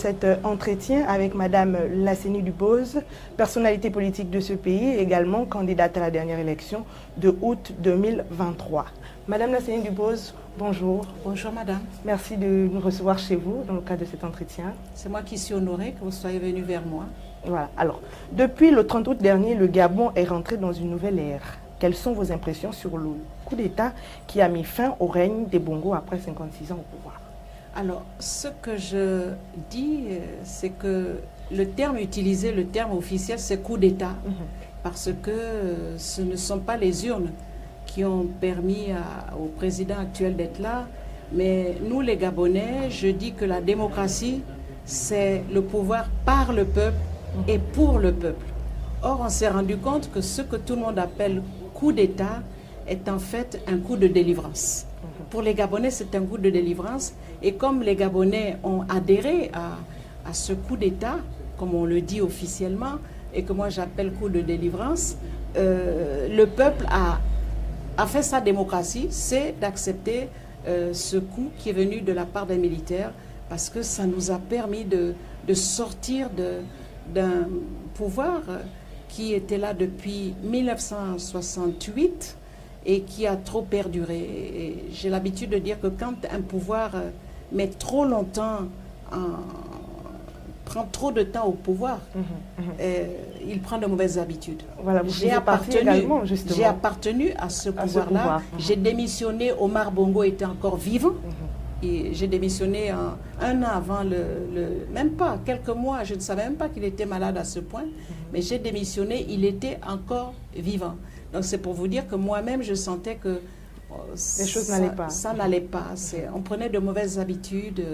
cet entretien avec Madame Lasseni Dubose, personnalité politique de ce pays, également candidate à la dernière élection de août 2023. Madame Lasseni Dubose, bonjour. Bonjour madame. Merci de nous recevoir chez vous dans le cadre de cet entretien. C'est moi qui suis honorée que vous soyez venu vers moi. Voilà. Alors, depuis le 30 août dernier, le Gabon est rentré dans une nouvelle ère. Quelles sont vos impressions sur le coup d'État qui a mis fin au règne des Bongo après 56 ans au pouvoir? Alors, ce que je dis, c'est que le terme utilisé, le terme officiel, c'est coup d'État, parce que ce ne sont pas les urnes qui ont permis au président actuel d'être là, mais nous les Gabonais, je dis que la démocratie, c'est le pouvoir par le peuple et pour le peuple. Or, on s'est rendu compte que ce que tout le monde appelle coup d'État est en fait un coup de délivrance. Pour les Gabonais, c'est un coup de délivrance. Et comme les Gabonais ont adhéré à ce coup d'État, comme on le dit officiellement, et que moi j'appelle coup de délivrance, le peuple a fait sa démocratie, c'est d'accepter ce coup qui est venu de la part des militaires, parce que ça nous a permis de sortir d'un pouvoir qui était là depuis 1968 et qui a trop perduré. J'ai l'habitude de dire que quand un pouvoir met trop longtemps, prend trop de temps au pouvoir, il prend de mauvaises habitudes. Voilà, j'ai appartenu à ce pouvoir-là. J'ai démissionné, Omar Bongo était encore vivant. Et j'ai démissionné un an avant même pas, quelques mois, je ne savais même pas qu'il était malade à ce point, mais j'ai démissionné, il était encore vivant. Donc c'est pour vous dire que moi-même, je sentais que les choses n'allaient pas. Ça n'allait pas. On prenait de mauvaises habitudes,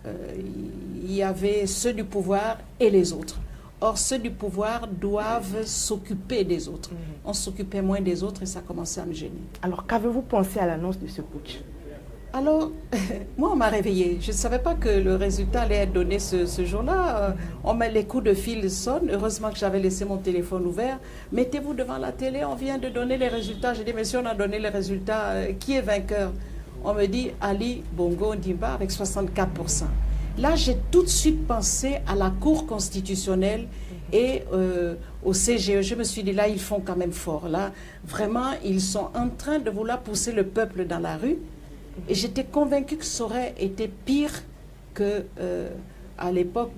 il y avait ceux du pouvoir et les autres. Or, ceux du pouvoir doivent s'occuper des autres. On s'occupait moins des autres et ça commençait à me gêner. Alors, qu'avez-vous pensé à l'annonce de ce putsch? Alors, moi, on m'a réveillée. Je ne savais pas que le résultat allait être donné ce jour-là. On met les coups de fil sonnent. Heureusement que j'avais laissé mon téléphone ouvert. Mettez-vous devant la télé, on vient de donner les résultats. J'ai dit, mais si on a donné les résultats, qui est vainqueur? On me dit, Ali Bongo Ondimba avec 64%. Là, j'ai tout de suite pensé à la Cour constitutionnelle et au CGE. Je me suis dit, là, ils font quand même fort. Là, vraiment, ils sont en train de vouloir pousser le peuple dans la rue. Et j'étais convaincue que ça aurait été pire que à l'époque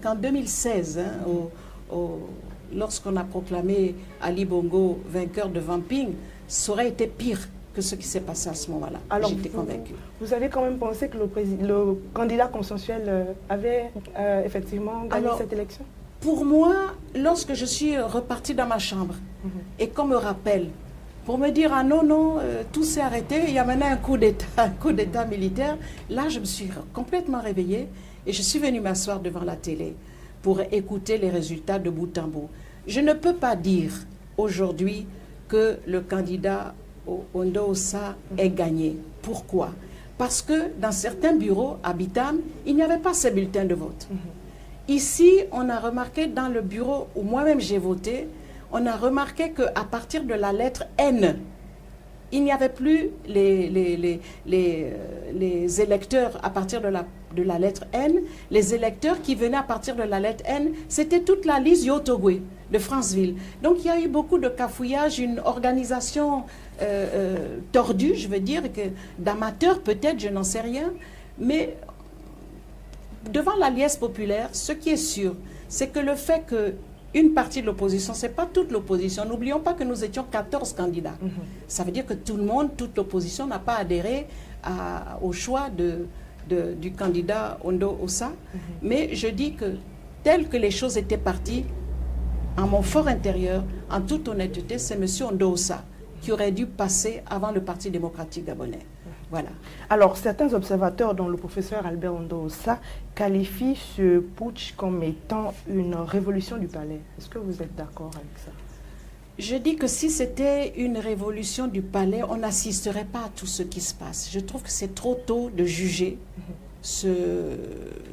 qu'en 2016, lorsqu'on a proclamé Ali Bongo vainqueur de Vamping, ça aurait été pire que ce qui s'est passé à ce moment-là. Alors, j'étais convaincue. Vous avez quand même pensé que le candidat consensuel avait effectivement gagné cette élection? Pour moi, lorsque je suis repartie dans ma chambre et qu'on me rappelle, pour me dire, ah non, non, tout s'est arrêté, il y a maintenant un coup d'État militaire. Là, je me suis complètement réveillée et je suis venue m'asseoir devant la télé pour écouter les résultats de bout en bout. Je ne peux pas dire aujourd'hui que le candidat Ondo Ossa ait gagné. Pourquoi? Parce que dans certains bureaux à Bitam, il n'y avait pas ces bulletins de vote. Ici, on a remarqué dans le bureau où moi-même j'ai voté, on a remarqué qu'à partir de la lettre N, il n'y avait plus les électeurs à partir de la lettre N. Les électeurs qui venaient à partir de la lettre N, c'était toute la liste Yotogwe de Franceville. Donc il y a eu beaucoup de cafouillage, une organisation tordue, je veux dire, d'amateurs peut-être, je n'en sais rien. Mais devant la liesse populaire, ce qui est sûr, c'est que le fait que une partie de l'opposition, ce n'est pas toute l'opposition. N'oublions pas que nous étions 14 candidats. Ça veut dire que tout le monde, toute l'opposition n'a pas adhéré au choix du candidat Ondo Ossa. Mais je dis que tel que les choses étaient parties, en mon fort intérieur, en toute honnêteté, c'est M. Ondo Ossa qui aurait dû passer avant le Parti démocratique gabonais. Voilà. Alors, certains observateurs, dont le professeur Albert Ondo Ossa, qualifient ce putsch comme étant une révolution du palais. Est-ce que vous êtes d'accord avec ça? Je dis que si c'était une révolution du palais, on n'assisterait pas à tout ce qui se passe. Je trouve que c'est trop tôt de juger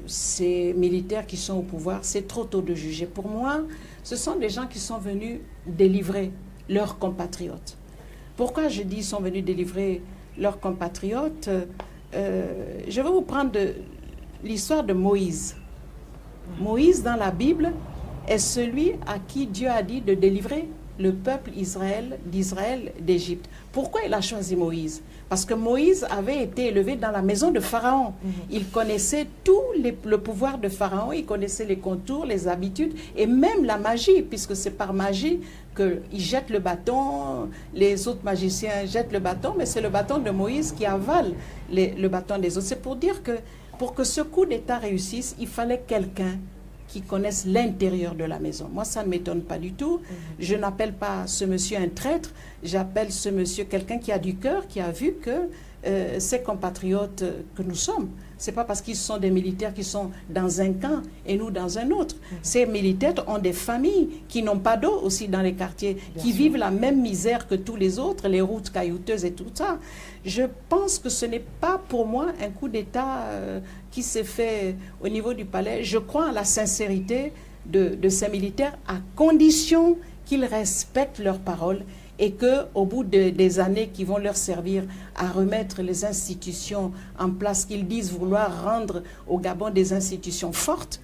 ces militaires qui sont au pouvoir. C'est trop tôt de juger. Pour moi, ce sont des gens qui sont venus délivrer leurs compatriotes. Pourquoi je dis qu'ils sont venus délivrer leurs compatriotes? Je vais vous prendre l'histoire de Moïse. Moïse, dans la Bible, est celui à qui Dieu a dit de délivrer le peuple d'Israël d'Égypte. Pourquoi il a choisi Moïse? Parce que Moïse avait été élevé dans la maison de Pharaon. Il connaissait tout le pouvoir de Pharaon, il connaissait les contours, les habitudes et même la magie, puisque c'est par magie qu'il jette le bâton, les autres magiciens jettent le bâton, mais c'est le bâton de Moïse qui avale le bâton des autres. C'est pour dire que pour que ce coup d'État réussisse, il fallait quelqu'un qui connaissent l'intérieur de la maison. Moi, ça ne m'étonne pas du tout. Je n'appelle pas ce monsieur un traître, j'appelle ce monsieur quelqu'un qui a du cœur, qui a vu que ses compatriotes que nous sommes, c'est pas parce qu'ils sont des militaires qui sont dans un camp et nous dans un autre. Ces militaires ont des familles qui n'ont pas d'eau aussi dans les quartiers, qui vivent la même misère que tous les autres, les routes caillouteuses et tout ça. Je pense que ce n'est pas pour moi un coup d'État qui s'est fait au niveau du palais. Je crois à la sincérité de ces militaires à condition qu'ils respectent leurs paroles et qu'au bout des années qui vont leur servir à remettre les institutions en place, qu'ils disent vouloir rendre au Gabon des institutions fortes,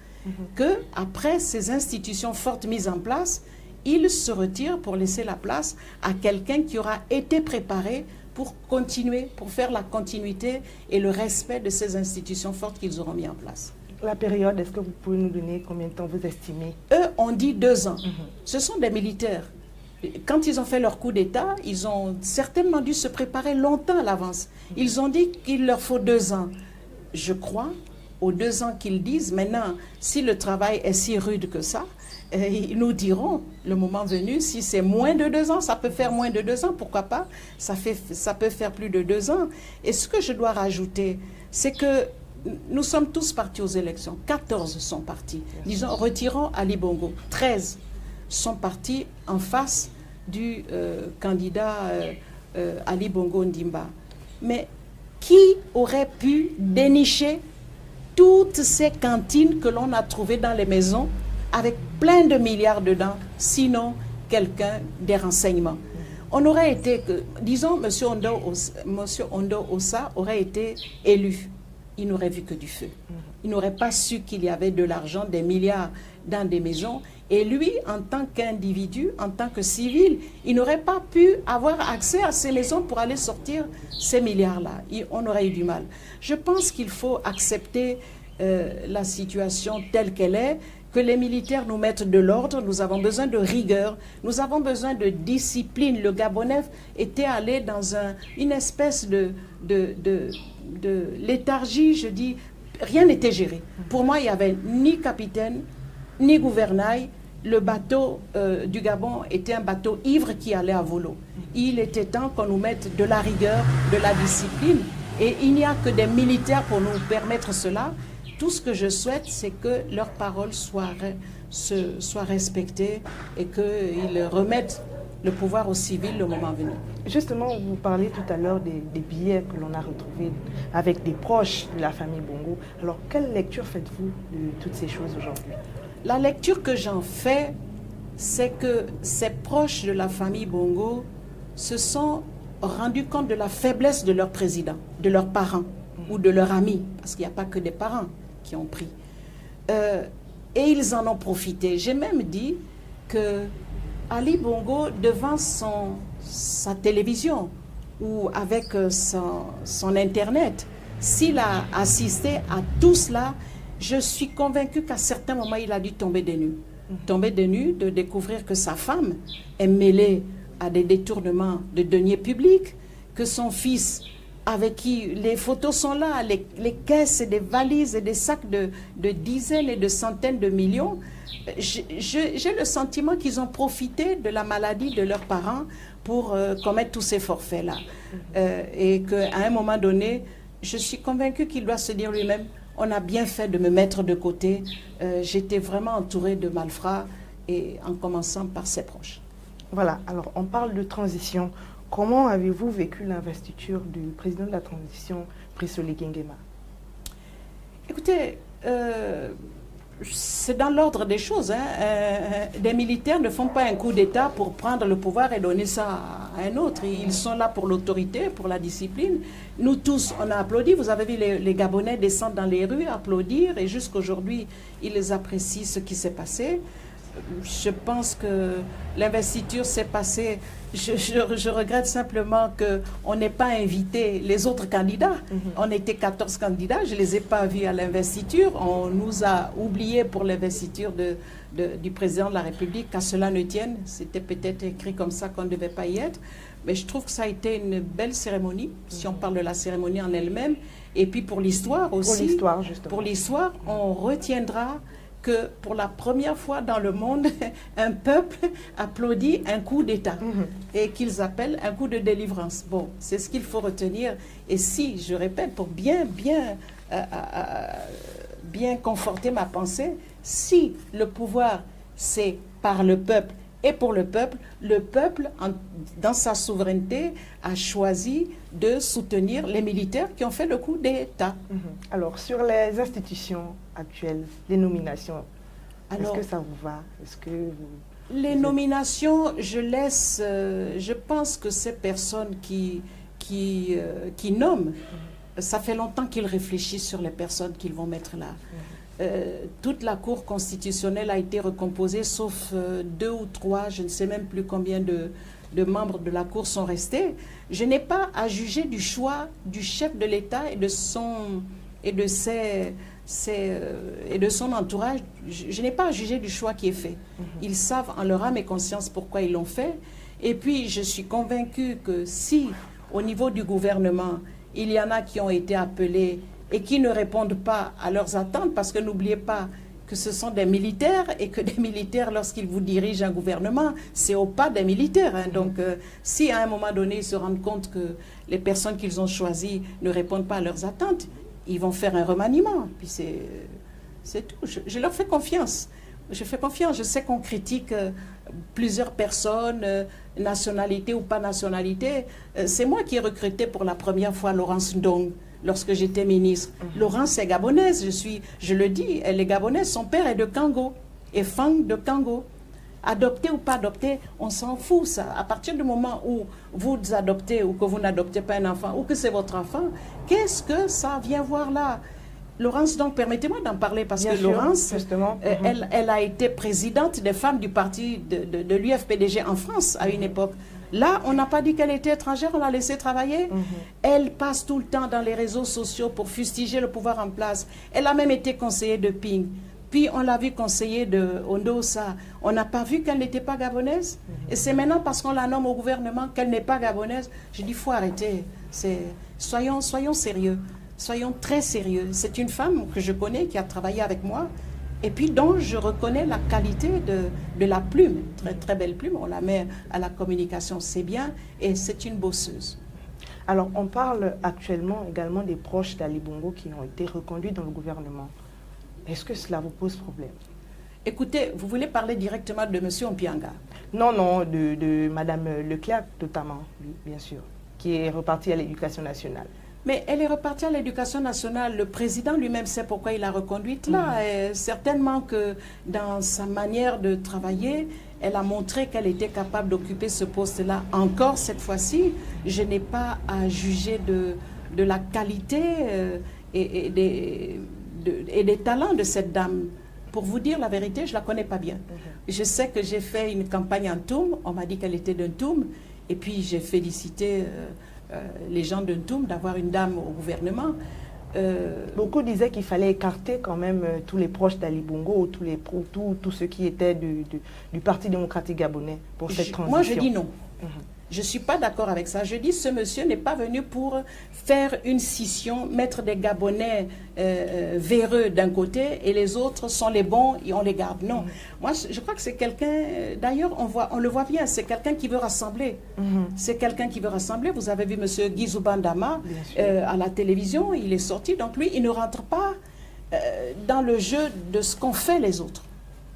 qu'après ces institutions fortes mises en place, ils se retirent pour laisser la place à quelqu'un qui aura été préparé pour continuer, pour faire la continuité et le respect de ces institutions fortes qu'ils auront mis en place. La période, est-ce que vous pouvez nous donner combien de temps vous estimez? Eux ont dit 2 ans. Ce sont des militaires. Quand ils ont fait leur coup d'État, ils ont certainement dû se préparer longtemps à l'avance. Ils ont dit qu'il leur faut 2 ans. Je crois aux 2 ans qu'ils disent. Maintenant, si le travail est si rude que ça, ils nous diront, le moment venu, si c'est moins de 2 ans, ça peut faire moins de 2 ans, pourquoi pas? Ça peut faire plus de 2 ans. Et ce que je dois rajouter, c'est que nous sommes tous partis aux élections. 14 sont partis. Disons, retirons Ali Bongo. 13 sont partis en face du candidat Ali Bongo Ndimba. Mais qui aurait pu dénicher toutes ces cantines que l'on a trouvées dans les maisons avec plein de milliards dedans, sinon quelqu'un des renseignements? On aurait été, disons, M. Ondo Ossa aurait été élu. Il n'aurait vu que du feu. Il n'aurait pas su qu'il y avait de l'argent, des milliards dans des maisons. Et lui, en tant qu'individu, en tant que civil, il n'aurait pas pu avoir accès à ces maisons pour aller sortir ces milliards-là. On aurait eu du mal. Je pense qu'il faut accepter la situation telle qu'elle est, que les militaires nous mettent de l'ordre. Nous avons besoin de rigueur, nous avons besoin de discipline. Le Gabonais était allé dans une espèce de léthargie, je dis, rien n'était géré. Pour moi, il n'y avait ni capitaine, ni gouvernail. Le bateau du Gabon était un bateau ivre qui allait à volo. Il était temps qu'on nous mette de la rigueur, de la discipline. Et il n'y a que des militaires pour nous permettre cela. Tout ce que je souhaite, c'est que leurs paroles soient respectées et qu'ils remettent le pouvoir aux civils le moment venu. Justement, vous parlez tout à l'heure des billets que l'on a retrouvés avec des proches de la famille Bongo. Alors, quelle lecture faites-vous de toutes ces choses aujourd'hui? La lecture que j'en fais, c'est que ces proches de la famille Bongo se sont rendus compte de la faiblesse de leur président, de leurs parents ou de leurs amis, parce qu'il n'y a pas que des parents qui ont pris. Et ils en ont profité. J'ai même dit que Ali Bongo, devant sa télévision ou avec son Internet, s'il a assisté à tout cela, je suis convaincue qu'à certains moments, il a dû tomber des nues. Tomber des nues, de découvrir que sa femme est mêlée à des détournements de deniers publics, que son fils, avec qui les photos sont là, les caisses et des valises et des sacs de dizaines et de centaines de millions, j'ai le sentiment qu'ils ont profité de la maladie de leurs parents pour commettre tous ces forfaits-là. Et qu'à un moment donné, je suis convaincue qu'il doit se dire lui-même, on a bien fait de me mettre de côté. J'étais vraiment entourée de malfrats, et en commençant par ses proches. Voilà, alors on parle de transition. Comment avez-vous vécu l'investiture du président de la transition, Brice Oligui Nguema? Écoutez, C'est dans l'ordre des choses. Hein. Des militaires ne font pas un coup d'État pour prendre le pouvoir et donner ça à un autre. Ils sont là pour l'autorité, pour la discipline. Nous tous, on a applaudi. Vous avez vu les Gabonais descendre dans les rues, applaudir. Et jusqu'aujourd'hui, ils apprécient ce qui s'est passé. Je pense que l'investiture s'est passée. Je regrette simplement qu'on n'ait pas invité les autres candidats. On était 14 candidats, je ne les ai pas vus à l'investiture. On nous a oubliés pour l'investiture du président de la République, qu'à cela ne tienne. C'était peut-être écrit comme ça qu'on ne devait pas y être. Mais je trouve que ça a été une belle cérémonie, si on parle de la cérémonie en elle-même. Et puis pour l'histoire aussi. Pour l'histoire, justement. Pour l'histoire, on retiendra que pour la première fois dans le monde, un peuple applaudit un coup d'État et qu'ils appellent un coup de délivrance. Bon, c'est ce qu'il faut retenir. Et si, je répète, pour bien conforter ma pensée, si le pouvoir, c'est par le peuple et pour le peuple, dans sa souveraineté, a choisi de soutenir les militaires qui ont fait le coup d'État. Alors, sur les institutions actuelles, les nominations, est-ce que ça vous va? Les nominations, je pense que ces personnes qui nomment, ça fait longtemps qu'ils réfléchissent sur les personnes qu'ils vont mettre là. Toute la Cour constitutionnelle a été recomposée, sauf 2 ou 3, je ne sais même plus combien de membres de la Cour sont restés. Je n'ai pas à juger du choix du chef de l'État et de son entourage. Je n'ai pas à juger du choix qui est fait. Ils savent en leur âme et conscience pourquoi ils l'ont fait. Et puis, je suis convaincue que si, au niveau du gouvernement, il y en a qui ont été appelés et qui ne répondent pas à leurs attentes, parce que n'oubliez pas que ce sont des militaires et que des militaires, lorsqu'ils vous dirigent un gouvernement, c'est au pas des militaires. Hein. Donc, si à un moment donné, ils se rendent compte que les personnes qu'ils ont choisies ne répondent pas à leurs attentes, ils vont faire un remaniement. Puis c'est tout. Je leur fais confiance. Je fais confiance. Je sais qu'on critique plusieurs personnes, nationalité ou pas nationalité. C'est moi qui ai recruté pour la première fois Laurence Ndong lorsque j'étais ministre. Laurence est gabonaise, je le dis, elle est gabonaise. Son père est de Kango, et Fang de Kango. Adopté ou pas adopté, on s'en fout ça. À partir du moment où vous adoptez ou que vous n'adoptez pas un enfant ou que c'est votre enfant, qu'est-ce que ça vient voir là? Laurence, donc permettez-moi d'en parler parce que Laurence, justement, elle a été présidente des femmes du parti de l'UFPDG en France à une époque. Là, on n'a pas dit qu'elle était étrangère, on l'a laissée travailler. Elle passe tout le temps dans les réseaux sociaux pour fustiger le pouvoir en place. Elle a même été conseillère de Ping. Puis on l'a vu conseiller de Ondosa. On n'a pas vu qu'elle n'était pas gabonaise. Et c'est maintenant parce qu'on la nomme au gouvernement qu'elle n'est pas gabonaise. Je dis, il faut arrêter. Soyons sérieux. Soyons très sérieux. C'est une femme que je connais qui a travaillé avec moi. Et puis dont je reconnais la qualité de la plume. Très, très belle plume. On la met à la communication, c'est bien. Et c'est une bosseuse. Alors on parle actuellement également des proches d'Ali Bongo qui ont été reconduits dans le gouvernement. Est-ce que cela vous pose problème? Écoutez, vous voulez parler directement de M. Ompianga? Non, de Mme Leclerc notamment, bien sûr, qui est repartie à l'Éducation nationale. Mais elle est repartie à l'Éducation nationale. Le président lui-même sait pourquoi il l'a reconduite là. Et certainement que dans sa manière de travailler, elle a montré qu'elle était capable d'occuper ce poste-là. Encore cette fois-ci, je n'ai pas à juger de la qualité et des talents de cette dame. Pour vous dire la vérité, je ne la connais pas bien. Je sais que j'ai fait une campagne en Toum. On m'a dit qu'elle était d'un Toum. Et puis j'ai félicité les gens d'un Toum d'avoir une dame au gouvernement. Beaucoup disaient qu'il fallait écarter quand même tous les proches d'Ali Bongo, tous ceux qui étaient du Parti démocratique gabonais pour cette transition. Moi, je dis non. Je ne suis pas d'accord avec ça. Je dis ce monsieur n'est pas venu pour faire une scission, mettre des Gabonais véreux d'un côté et les autres sont les bons et on les garde. Non. Moi, je crois que c'est quelqu'un, d'ailleurs, on le voit bien, c'est quelqu'un qui veut rassembler. C'est quelqu'un qui veut rassembler. Vous avez vu monsieur Guizou Bandama à la télévision, il est sorti. Donc lui, il ne rentre pas dans le jeu de ce qu'ont fait les autres.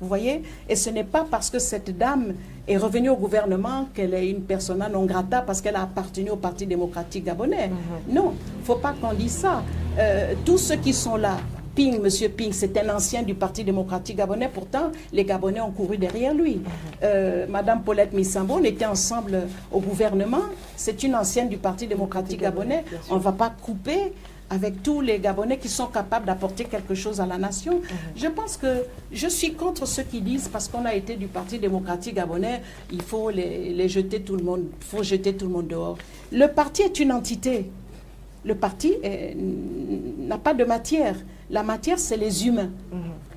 Vous voyez? Et ce n'est pas parce que cette dame est revenue au gouvernement qu'elle est une persona non grata parce qu'elle a appartenu au Parti démocratique gabonais. Non, il ne faut pas qu'on dise ça. Tous ceux qui sont là Ping, Monsieur Ping, c'est un ancien du Parti démocratique gabonais. Pourtant, les Gabonais ont couru derrière lui. Madame Paulette Missambo, on était ensemble au gouvernement. C'est une ancienne du Parti démocratique gabonais. On ne va pas couper avec tous les Gabonais qui sont capables d'apporter quelque chose à la nation. Je pense que je suis contre ceux qui disent, parce qu'on a été du Parti démocratique gabonais, il faut les jeter tout le monde, faut jeter tout le monde dehors. Le parti est une entité. Le parti n'a pas de matière. La matière, c'est les humains.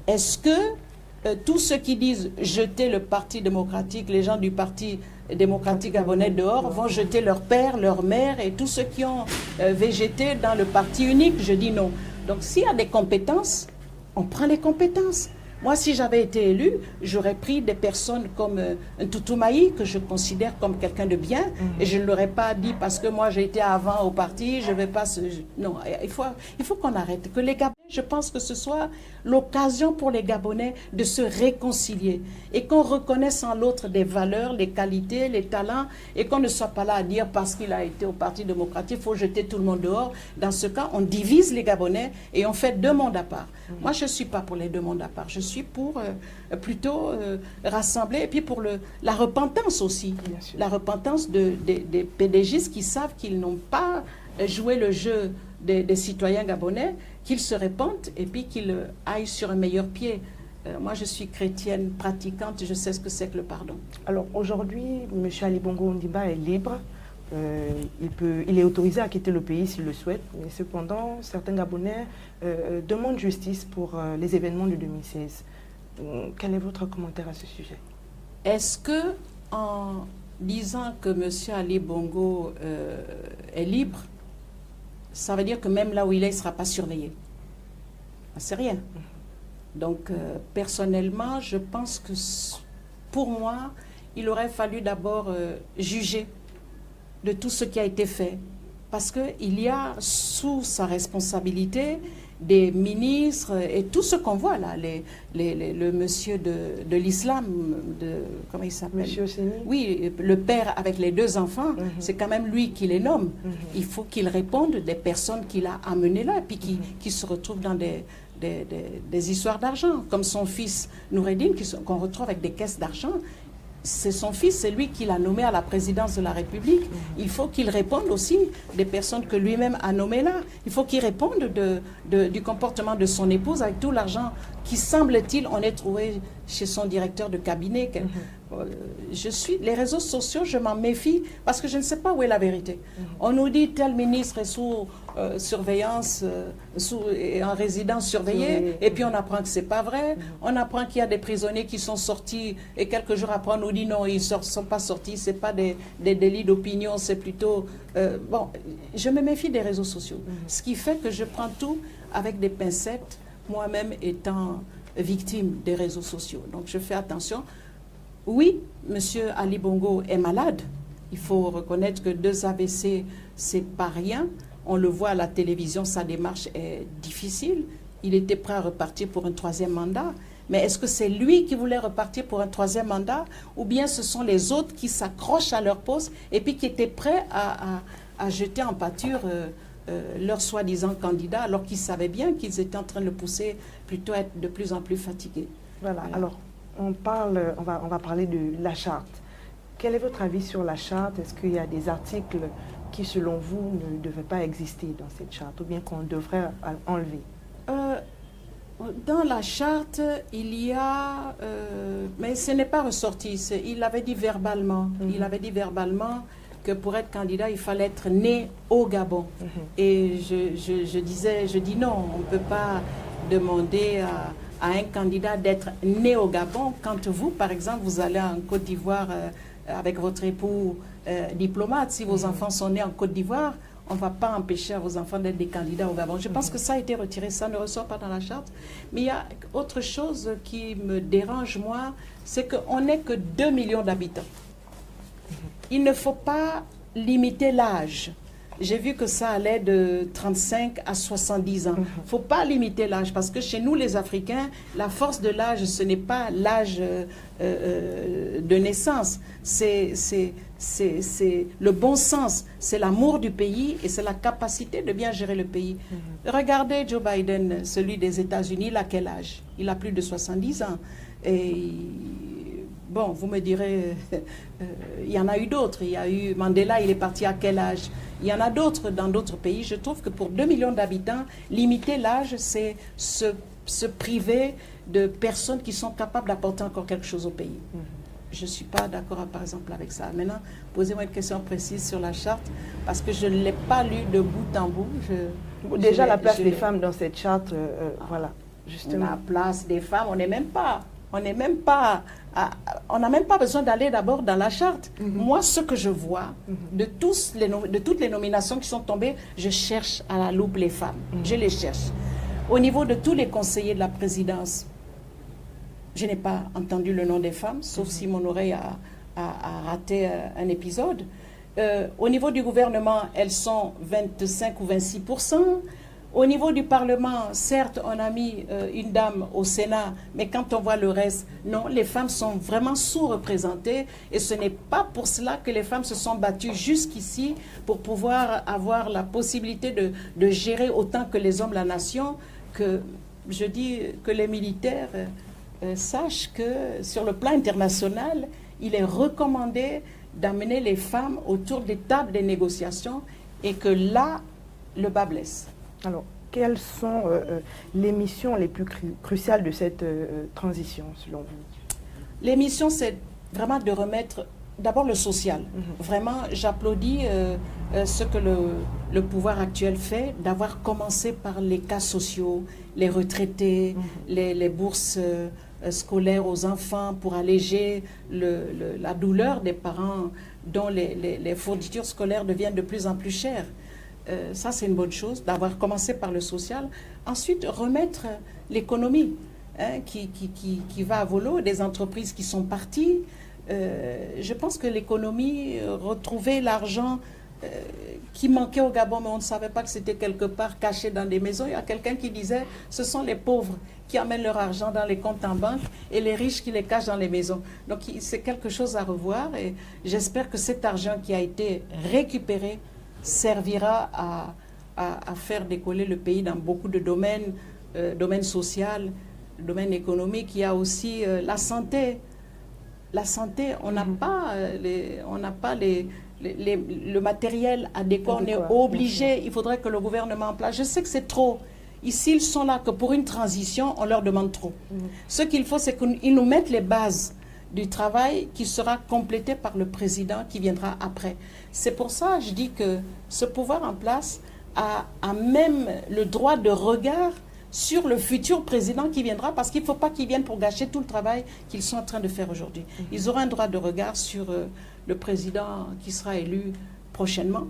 Est-ce que tous ceux qui disent jeter le Parti démocratique, les gens du Parti démocratique gabonais dehors, vont jeter leur père, leur mère et tous ceux qui ont végété dans le parti unique? Je dis non. Donc s'il y a des compétences, on prend les compétences. Moi, si j'avais été élu, j'aurais pris des personnes comme un Toutoumaï, que je considère comme quelqu'un de bien, et je ne l'aurais pas dit parce que moi j'ai été avant au parti, je ne vais pas... Non, il faut qu'on arrête. Que les Gabonais, je pense que ce soit l'occasion pour les Gabonais de se réconcilier et qu'on reconnaisse en l'autre des valeurs, les qualités, les talents, et qu'on ne soit pas là à dire parce qu'il a été au Parti démocratique, il faut jeter tout le monde dehors. Dans ce cas, on divise les Gabonais et on fait deux mondes à part. Moi, je ne suis pas pour les deux mondes à part. Je suis pour plutôt rassembler, et puis pour la repentance aussi. La repentance des PDGistes qui savent qu'ils n'ont pas joué le jeu des citoyens gabonais, qu'ils se répandent et puis qu'ils aillent sur un meilleur pied. Moi, je suis chrétienne pratiquante, je sais ce que c'est que le pardon. Alors aujourd'hui, M. Ali Bongo Ondimba est libre. Il est autorisé à quitter le pays s'il le souhaite, mais cependant, certains Gabonais demandent justice pour les événements de 2016. Quel est votre commentaire à ce sujet? Est-ce que, en disant que M. Ali Bongo est libre, ça veut dire que même là où il est, il ne sera pas surveillé? C'est rien. Donc, personnellement, je pense que pour moi, il aurait fallu d'abord juger de tout ce qui a été fait. Parce qu'il y a sous sa responsabilité des ministres et tout ce qu'on voit là, le monsieur de l'islam, comment il s'appelle? Monsieur Osseni. Oui, le père avec les deux enfants, c'est quand même lui qui les nomme. Il faut qu'il réponde des personnes qu'il a amenées là, et puis qui se retrouvent dans des histoires d'argent, comme son fils Noureddine, qu'on retrouve avec des caisses d'argent. C'est son fils, c'est lui qui l'a nommé à la présidence de la République. Il faut qu'il réponde aussi des personnes que lui-même a nommées là. Il faut qu'il réponde du comportement de son épouse avec tout l'argent qui, semble-t-il, on ait trouvé chez son directeur de cabinet. Les réseaux sociaux, je m'en méfie parce que je ne sais pas où est la vérité. On nous dit tel ministre est sous surveillance, en résidence surveillée, et puis on apprend que ce n'est pas vrai. On apprend qu'il y a des prisonniers qui sont sortis, et quelques jours après on nous dit non, ils ne sont pas sortis, ce n'est pas des délits d'opinion, c'est plutôt... bon, je me méfie des réseaux sociaux. Ce qui fait que je prends tout avec des pincettes, moi-même étant victime des réseaux sociaux. Donc je fais attention. Oui, M. Ali Bongo est malade. Il faut reconnaître que 2 AVC, c'est pas rien. On le voit à la télévision, sa démarche est difficile. Il était prêt à repartir pour un 3e mandat. Mais est-ce que c'est lui qui voulait repartir pour un 3e mandat, ou bien ce sont les autres qui s'accrochent à leur poste et puis qui étaient prêts à jeter en pâture leur soi-disant candidat, alors qu'ils savaient bien qu'ils étaient en train de le pousser plutôt à être de plus en plus fatigués. Voilà. Alors, on va parler de la charte. Quel est votre avis sur la charte? Est-ce qu'il y a des articles qui, selon vous, ne devaient pas exister dans cette charte, ou bien qu'on devrait enlever? Dans la charte, il y a... mais ce n'est pas ressorti. Il avait dit verbalement. Il avait dit verbalement que pour être candidat, il fallait être né au Gabon. Et je dis non, on ne peut pas demander à un candidat d'être né au Gabon quand vous, par exemple, vous allez en Côte d'Ivoire avec votre époux diplomate. Si vos enfants sont nés en Côte d'Ivoire, on ne va pas empêcher à vos enfants d'être des candidats au Gabon. Je pense que ça a été retiré, ça ne ressort pas dans la charte. Mais il y a autre chose qui me dérange, moi, c'est qu'on n'est que 2 millions d'habitants. Il ne faut pas limiter l'âge. j'ai vu que ça allait de 35 à 70 ans. Il ne faut pas limiter l'âge, parce que chez nous, les Africains, la force de l'âge, ce n'est pas l'âge de naissance. C'est le bon sens, c'est l'amour du pays et c'est la capacité de bien gérer le pays. Regardez Joe Biden, celui des États-Unis, il a quel âge? Il a plus de 70 ans. Et bon, vous me direz, il y en a eu d'autres. Il y a eu Mandela, il est parti à quel âge? Il y en a d'autres dans d'autres pays. Je trouve que pour 2 millions d'habitants, limiter l'âge, c'est se priver de personnes qui sont capables d'apporter encore quelque chose au pays. Je ne suis pas d'accord, par exemple, avec ça. Maintenant, posez-moi une question précise sur la charte, parce que je ne l'ai pas lue de bout en bout. Déjà, la place des femmes dans cette charte, voilà, justement. La place des femmes, on n'a même pas besoin d'aller d'abord dans la charte. Moi, ce que je vois, de toutes les nominations qui sont tombées, je cherche à la loupe les femmes. Je les cherche. Au niveau de tous les conseillers de la présidence, je n'ai pas entendu le nom des femmes, sauf si mon oreille a raté un épisode. Au niveau du gouvernement, elles sont 25 ou 26%. Au niveau du Parlement, certes, on a mis une dame au Sénat, mais quand on voit le reste, non, les femmes sont vraiment sous-représentées. Et ce n'est pas pour cela que les femmes se sont battues jusqu'ici pour pouvoir avoir la possibilité de gérer autant que les hommes la nation, que je dis que les militaires sachent que sur le plan international, il est recommandé d'amener les femmes autour des tables des négociations et que là, le bas blesse. Alors, quelles sont les missions les plus cruciales de cette transition, selon vous? Les missions, c'est vraiment de remettre d'abord le social. Vraiment, j'applaudis ce que le pouvoir actuel fait, d'avoir commencé par les cas sociaux, les retraités, les bourses scolaires aux enfants pour alléger la douleur des parents dont les fournitures scolaires deviennent de plus en plus chères. Ça, c'est une bonne chose, d'avoir commencé par le social. Ensuite, remettre l'économie qui va à volo, des entreprises qui sont parties. Je pense que l'économie, retrouver l'argent qui manquait au Gabon, mais on ne savait pas que c'était quelque part caché dans des maisons. Il y a quelqu'un qui disait, ce sont les pauvres qui amènent leur argent dans les comptes en banque et les riches qui les cachent dans les maisons. Donc, c'est quelque chose à revoir et j'espère que cet argent qui a été récupéré servira à faire décoller le pays dans beaucoup de domaines, domaine social, domaine économique. Il y a aussi la santé. La santé, on n'a pas, le matériel adéquat. On est obligé, il faudrait que le gouvernement en place. Je sais que c'est trop. Ici, ils sont là que pour une transition, on leur demande trop. Ce qu'il faut, c'est qu'ils nous mettent les bases du travail qui sera complété par le président qui viendra après. C'est pour ça que je dis que ce pouvoir en place a même le droit de regard sur le futur président qui viendra, parce qu'il ne faut pas qu'ils viennent pour gâcher tout le travail qu'ils sont en train de faire aujourd'hui. Ils auront un droit de regard sur le président qui sera élu prochainement,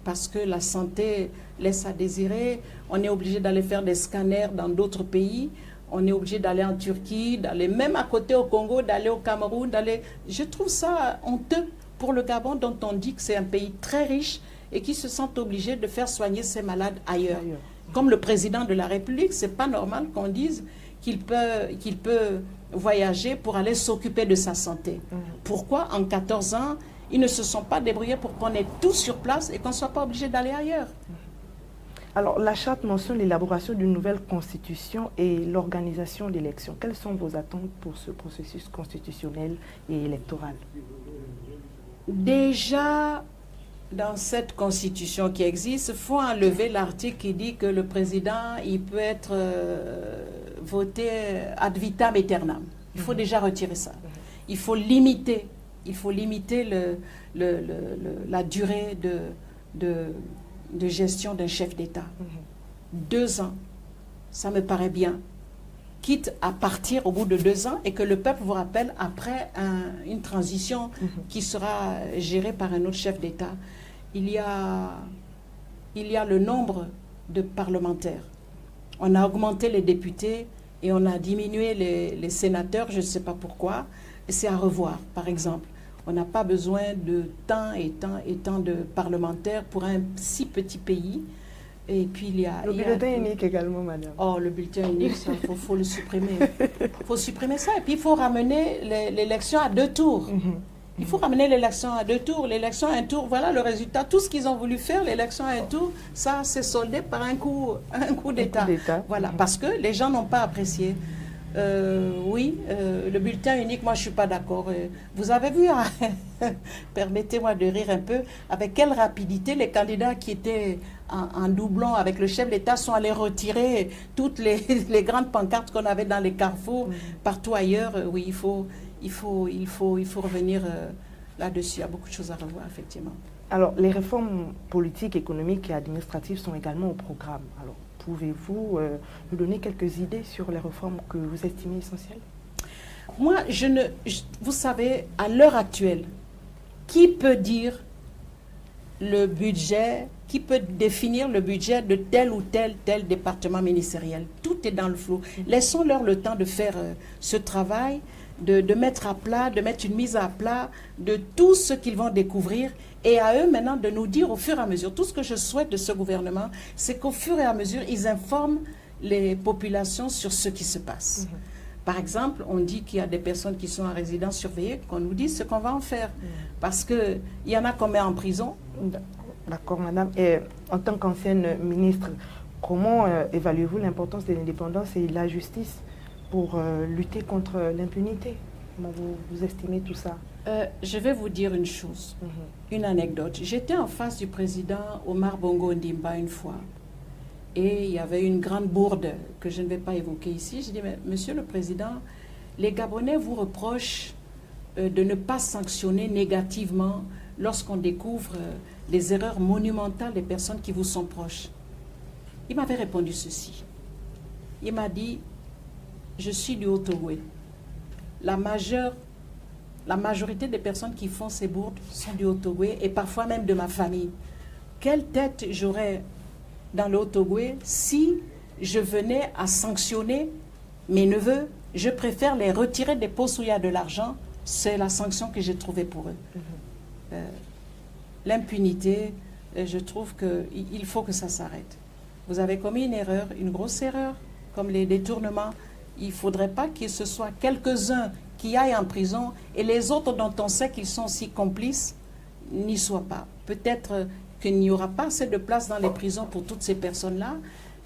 parce que la santé laisse à désirer. On est obligé d'aller faire des scanners dans d'autres pays. On est obligé d'aller en Turquie, d'aller même à côté au Congo, d'aller au Cameroun, d'aller... Je trouve ça honteux pour le Gabon, dont on dit que c'est un pays très riche et qui se sent obligé de faire soigner ses malades ailleurs. Comme le président de la République, c'est pas normal qu'on dise qu'il peut voyager pour aller s'occuper de sa santé. Pourquoi, en 14 ans, ils ne se sont pas débrouillés pour qu'on ait tout sur place et qu'on ne soit pas obligé d'aller ailleurs? Alors, la charte mentionne l'élaboration d'une nouvelle constitution et l'organisation d'élections. Quelles sont vos attentes pour ce processus constitutionnel et électoral? Déjà, dans cette constitution qui existe, il faut enlever l'article qui dit que le président, il peut être voté ad vitam aeternam. Il faut déjà retirer ça. Il faut limiter la durée de gestion d'un chef d'État. 2 ans, ça me paraît bien. Quitte à partir au bout de 2 ans et que le peuple vous rappelle après une transition qui sera gérée par un autre chef d'État. Il y a le nombre de parlementaires. On a augmenté les députés et on a diminué les sénateurs, je ne sais pas pourquoi. C'est à revoir, par exemple. On n'a pas besoin de tant et tant et tant de parlementaires pour un si petit pays. Et puis il y a... Le bulletin unique également, madame. Oh, le bulletin unique, il faut le supprimer. Il faut supprimer ça. Et puis il faut ramener l'élection à 2 tours. Il faut ramener l'élection à 2 tours. L'élection à 1 tour, voilà le résultat. Tout ce qu'ils ont voulu faire, l'élection à 1 tour, ça s'est soldé par un coup d'État. Voilà, parce que les gens n'ont pas apprécié. Oui, le bulletin unique, moi je ne suis pas d'accord. Vous avez vu, hein, permettez-moi de rire un peu, avec quelle rapidité les candidats qui étaient en doublon avec le chef de l'État sont allés retirer toutes les grandes pancartes qu'on avait dans les carrefours, partout ailleurs. Oui, il faut revenir là-dessus. Il y a beaucoup de choses à revoir, effectivement. Alors, les réformes politiques, économiques et administratives sont également au programme. Alors, pouvez-vous nous donner quelques idées sur les réformes que vous estimez essentielles? Moi, vous savez, à l'heure actuelle, qui peut dire le budget, qui peut définir le budget de tel ou tel département ministériel? Tout est dans le flou. Laissons-leur le temps de faire ce travail, de mettre à plat, de mettre une mise à plat de tout ce qu'ils vont découvrir, et à eux maintenant de nous dire au fur et à mesure. Tout ce que je souhaite de ce gouvernement, c'est qu'au fur et à mesure, ils informent les populations sur ce qui se passe. Par exemple, on dit qu'il y a des personnes qui sont en résidence surveillée, qu'on nous dise ce qu'on va en faire. Parce qu'il y en a qu'on met en prison. D'accord, madame. Et en tant qu'ancienne ministre, comment évaluez-vous l'importance de l'indépendance et de la justice pour lutter contre l'impunité? Comment vous estimez tout ça? Je vais vous dire une chose, une anecdote. J'étais en face du président Omar Bongo Ondimba une fois. Et il y avait une grande bourde que je ne vais pas évoquer ici. J'ai dit, mais monsieur le président, les Gabonais vous reprochent de ne pas sanctionner négativement lorsqu'on découvre les erreurs monumentales des personnes qui vous sont proches. Il m'avait répondu ceci. Il m'a dit, je suis du Haut-Ogooué. La majorité des personnes qui font ces bourdes sont du Haut-Ogooué et parfois même de ma famille. Quelle tête j'aurais dans le Haut-Ogooué si je venais à sanctionner mes neveux? Je préfère les retirer des poches où il y a de l'argent. C'est la sanction que j'ai trouvée pour eux. L'impunité, je trouve qu'il faut que ça s'arrête. Vous avez commis une erreur, une grosse erreur, comme les détournements. Il ne faudrait pas que ce soit quelques-uns qui aillent en prison et les autres dont on sait qu'ils sont aussi complices n'y soient pas. Peut-être qu'il n'y aura pas assez de place dans les prisons pour toutes ces personnes-là,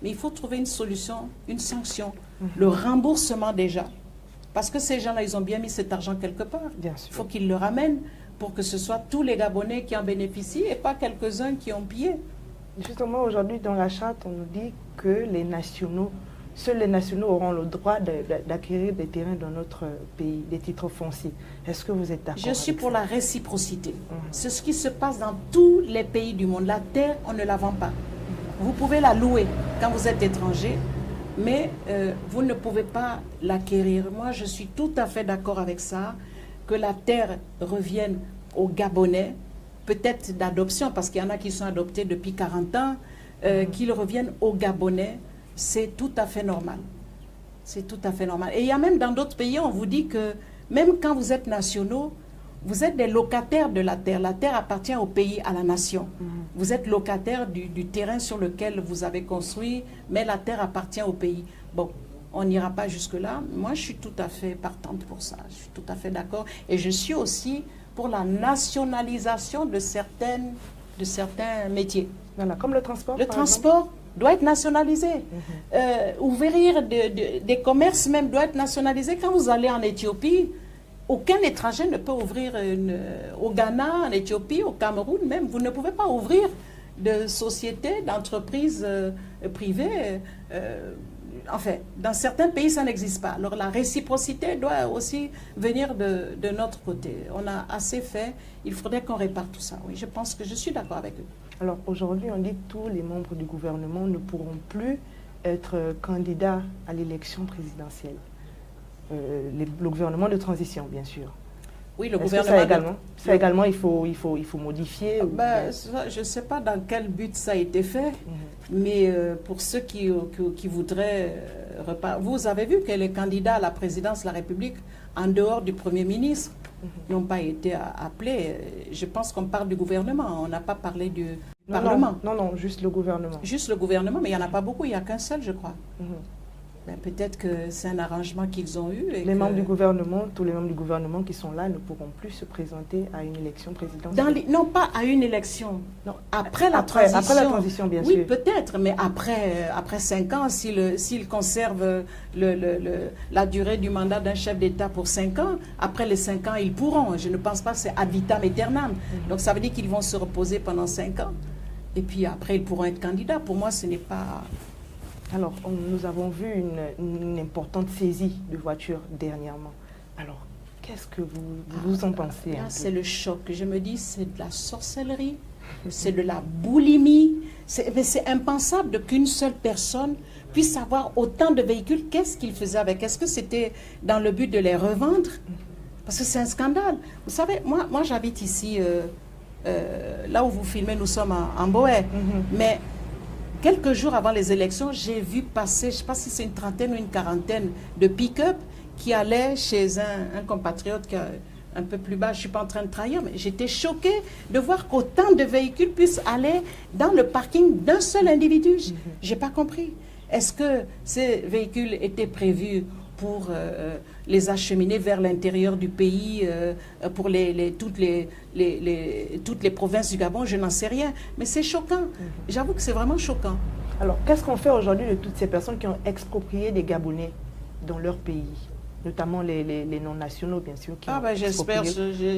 mais il faut trouver une solution, une sanction, le remboursement déjà. Parce que ces gens-là, ils ont bien mis cet argent quelque part. Il faut qu'ils le ramènent pour que ce soit tous les Gabonais qui en bénéficient et pas quelques-uns qui ont pillé. Justement, aujourd'hui, dans la charte, on nous dit que seuls les nationaux auront le droit d'acquérir des terrains dans notre pays, des titres fonciers. Est-ce que vous êtes d'accord? Je suis pour la réciprocité. C'est ce qui se passe dans tous les pays du monde. La terre, on ne la vend pas. Vous pouvez la louer quand vous êtes étranger, mais vous ne pouvez pas l'acquérir. Moi, je suis tout à fait d'accord avec ça, que la terre revienne aux Gabonais, peut-être d'adoption, parce qu'il y en a qui sont adoptés depuis 40 ans, qu'ils reviennent aux Gabonais. C'est tout à fait normal. C'est tout à fait normal. Et il y a même dans d'autres pays, on vous dit que même quand vous êtes nationaux, vous êtes des locataires de la terre. La terre appartient au pays, à la nation. Vous êtes locataire du terrain sur lequel vous avez construit, mais la terre appartient au pays. Bon, on n'ira pas jusque-là. Moi, je suis tout à fait partante pour ça. Je suis tout à fait d'accord. Et je suis aussi pour la nationalisation de certains métiers. Voilà, comme le transport. Le transport doit être nationalisé. Ouvrir des commerces même doit être nationalisé. Quand vous allez en Éthiopie, aucun étranger ne peut ouvrir au Ghana, en Éthiopie, au Cameroun même. Vous ne pouvez pas ouvrir de sociétés, d'entreprises privées. Enfin, dans certains pays, ça n'existe pas. Alors la réciprocité doit aussi venir de notre côté. On a assez fait. Il faudrait qu'on répare tout ça. Oui, je pense que je suis d'accord avec eux. Alors aujourd'hui, on dit que tous les membres du gouvernement ne pourront plus être candidats à l'élection présidentielle. Le gouvernement de transition, bien sûr. Oui, le gouvernement. Ça également, il faut modifier. Je ne sais pas dans quel but ça a été fait, mais pour ceux qui voudraient repartir. Vous avez vu que les candidats à la présidence de la République, en dehors du Premier ministre, n'ont pas été appelés. Je pense qu'on parle du gouvernement, on n'a pas parlé du Parlement. Non, juste le gouvernement. Juste le gouvernement, mais il n'y en a pas beaucoup, il n'y a qu'un seul, je crois. Mhm. Ben, peut-être que c'est un arrangement qu'ils ont eu. Et les membres du gouvernement, tous les membres du gouvernement qui sont là ne pourront plus se présenter à une élection présidentielle. Non, pas à une élection. Non. Après la transition. Après la transition, bien sûr. Oui, peut-être, mais après 5 ans, s'il conserve la durée du mandat d'un chef d'État pour 5 ans, après les 5 ans, ils pourront. Je ne pense pas que c'est ad vitam aeternam. Donc ça veut dire qu'ils vont se reposer pendant 5 ans. Et puis après, ils pourront être candidats. Pour moi, ce n'est pas... Alors, nous avons vu une importante saisie de voitures dernièrement. Alors, qu'est-ce que vous en pensez? C'est le choc. Je me dis, c'est de la sorcellerie, c'est de la boulimie. Mais c'est impensable qu'une seule personne puisse avoir autant de véhicules. Qu'est-ce qu'il faisait avec? Est-ce que c'était dans le but de les revendre? Parce que c'est un scandale. Vous savez, moi j'habite ici, là où vous filmez, nous sommes en Boé. Mais... quelques jours avant les élections, j'ai vu passer, je ne sais pas si c'est une trentaine ou une quarantaine de pick-up qui allaient chez un compatriote qui est un peu plus bas. Je ne suis pas en train de trahir, mais j'étais choquée de voir qu'autant de véhicules puissent aller dans le parking d'un seul individu. Je n'ai pas compris. Est-ce que ces véhicules étaient prévus pour les acheminer vers l'intérieur du pays, pour toutes les provinces du Gabon? Je n'en sais rien. Mais c'est choquant. J'avoue que c'est vraiment choquant. Alors, qu'est-ce qu'on fait aujourd'hui de toutes ces personnes qui ont exproprié des Gabonais dans leur pays, notamment les non-nationaux, bien sûr, qui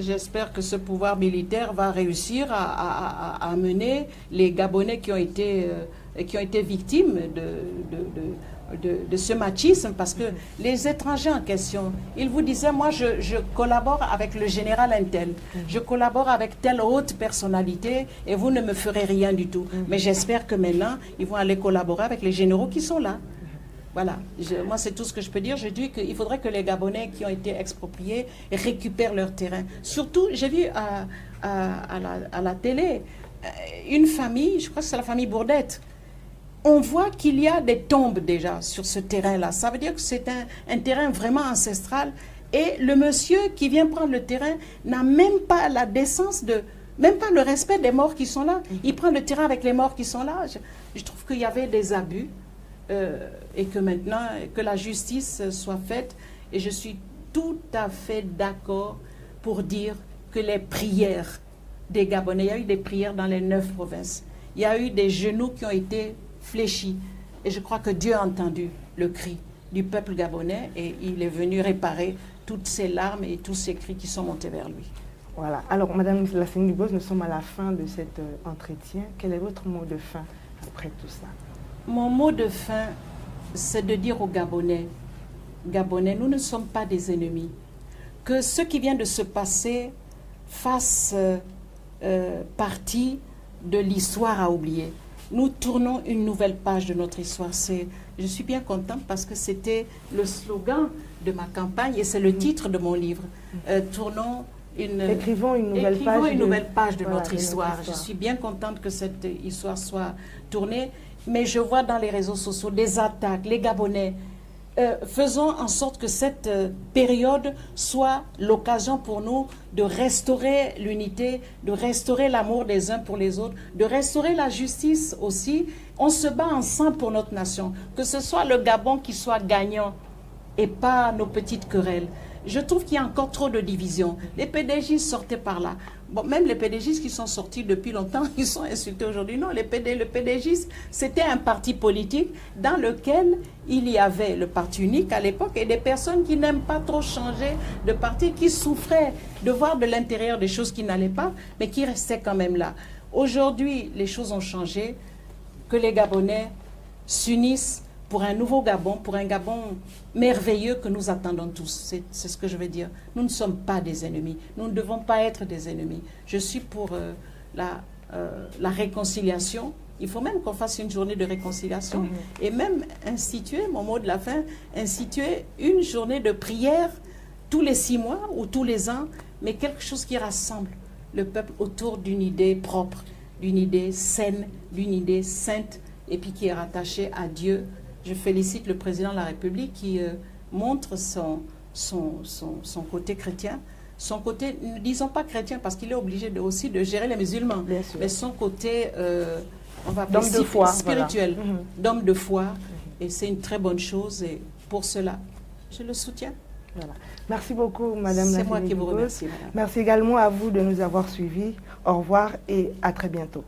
j'espère que ce pouvoir militaire va réussir à amener les Gabonais qui ont été victimes de ce machisme, parce que les étrangers en question, ils vous disaient, moi je collabore avec le général Intel, je collabore avec telle haute personnalité et vous ne me ferez rien du tout. Mais j'espère que maintenant, ils vont aller collaborer avec les généraux qui sont là. Voilà, moi c'est tout ce que je peux dire. Je dis qu'il faudrait que les Gabonais qui ont été expropriés récupèrent leur terrain. Surtout, j'ai vu à la télé, une famille, je crois que c'est la famille Bourdette, on voit qu'il y a des tombes déjà sur ce terrain-là. Ça veut dire que c'est un terrain vraiment ancestral. Et le monsieur qui vient prendre le terrain n'a même pas la décence même pas le respect des morts qui sont là. Il prend le terrain avec les morts qui sont là. Je trouve qu'il y avait des abus et que maintenant, que la justice soit faite. Et je suis tout à fait d'accord pour dire que les prières des Gabonais, il y a eu des prières dans les 9 provinces. Il y a eu des genoux qui ont été fléchi. Et je crois que Dieu a entendu le cri du peuple gabonais et il est venu réparer toutes ces larmes et tous ces cris qui sont montés vers lui. Voilà. Alors, Madame Lassénie Dubose, nous sommes à la fin de cet entretien. Quel est votre mot de fin après tout ça? Mon mot de fin, c'est de dire aux Gabonais, nous ne sommes pas des ennemis. Que ce qui vient de se passer fasse partie de l'histoire à oublier. Nous tournons une nouvelle page de notre histoire. Je suis bien contente parce que c'était le slogan de ma campagne et c'est le titre de mon livre. Écrivons une nouvelle page de notre histoire. Je suis bien contente que cette histoire soit tournée, mais je vois dans les réseaux sociaux des attaques, les Gabonais. Faisons en sorte que cette période soit l'occasion pour nous de restaurer l'unité, de restaurer l'amour des uns pour les autres, de restaurer la justice aussi. On se bat ensemble pour notre nation. Que ce soit le Gabon qui soit gagnant et pas nos petites querelles. Je trouve qu'il y a encore trop de divisions. Les PDG sortaient par là. Bon, même les PDG qui sont sortis depuis longtemps, ils sont insultés aujourd'hui. Non, le PDG, c'était un parti politique dans lequel il y avait le parti unique à l'époque et des personnes qui n'aiment pas trop changer de parti, qui souffraient de voir de l'intérieur des choses qui n'allaient pas, mais qui restaient quand même là. Aujourd'hui, les choses ont changé. Que les Gabonais s'unissent pour un nouveau Gabon, pour un Gabon merveilleux que nous attendons tous. C'est ce que je veux dire. Nous ne sommes pas des ennemis. Nous ne devons pas être des ennemis. Je suis pour la réconciliation. Il faut même qu'on fasse une journée de réconciliation. Et même instituer, mon mot de la fin, instituer une journée de prière tous les 6 mois ou tous les ans, mais quelque chose qui rassemble le peuple autour d'une idée propre, d'une idée saine, d'une idée sainte, et puis qui est rattachée à Dieu. Je félicite le président de la République qui montre son côté chrétien, son côté, ne disons pas chrétien, parce qu'il est obligé aussi de gérer les musulmans, Bien sûr. mais son côté, on va D'homme de foi, spirituel, voilà. d'homme de foi, et c'est une très bonne chose, et pour cela, je le soutiens. Voilà. Merci beaucoup, Madame C'est moi Lassénie qui vous Dubose. remercie, madame. Merci également à vous de nous avoir suivis. Au revoir et à très bientôt.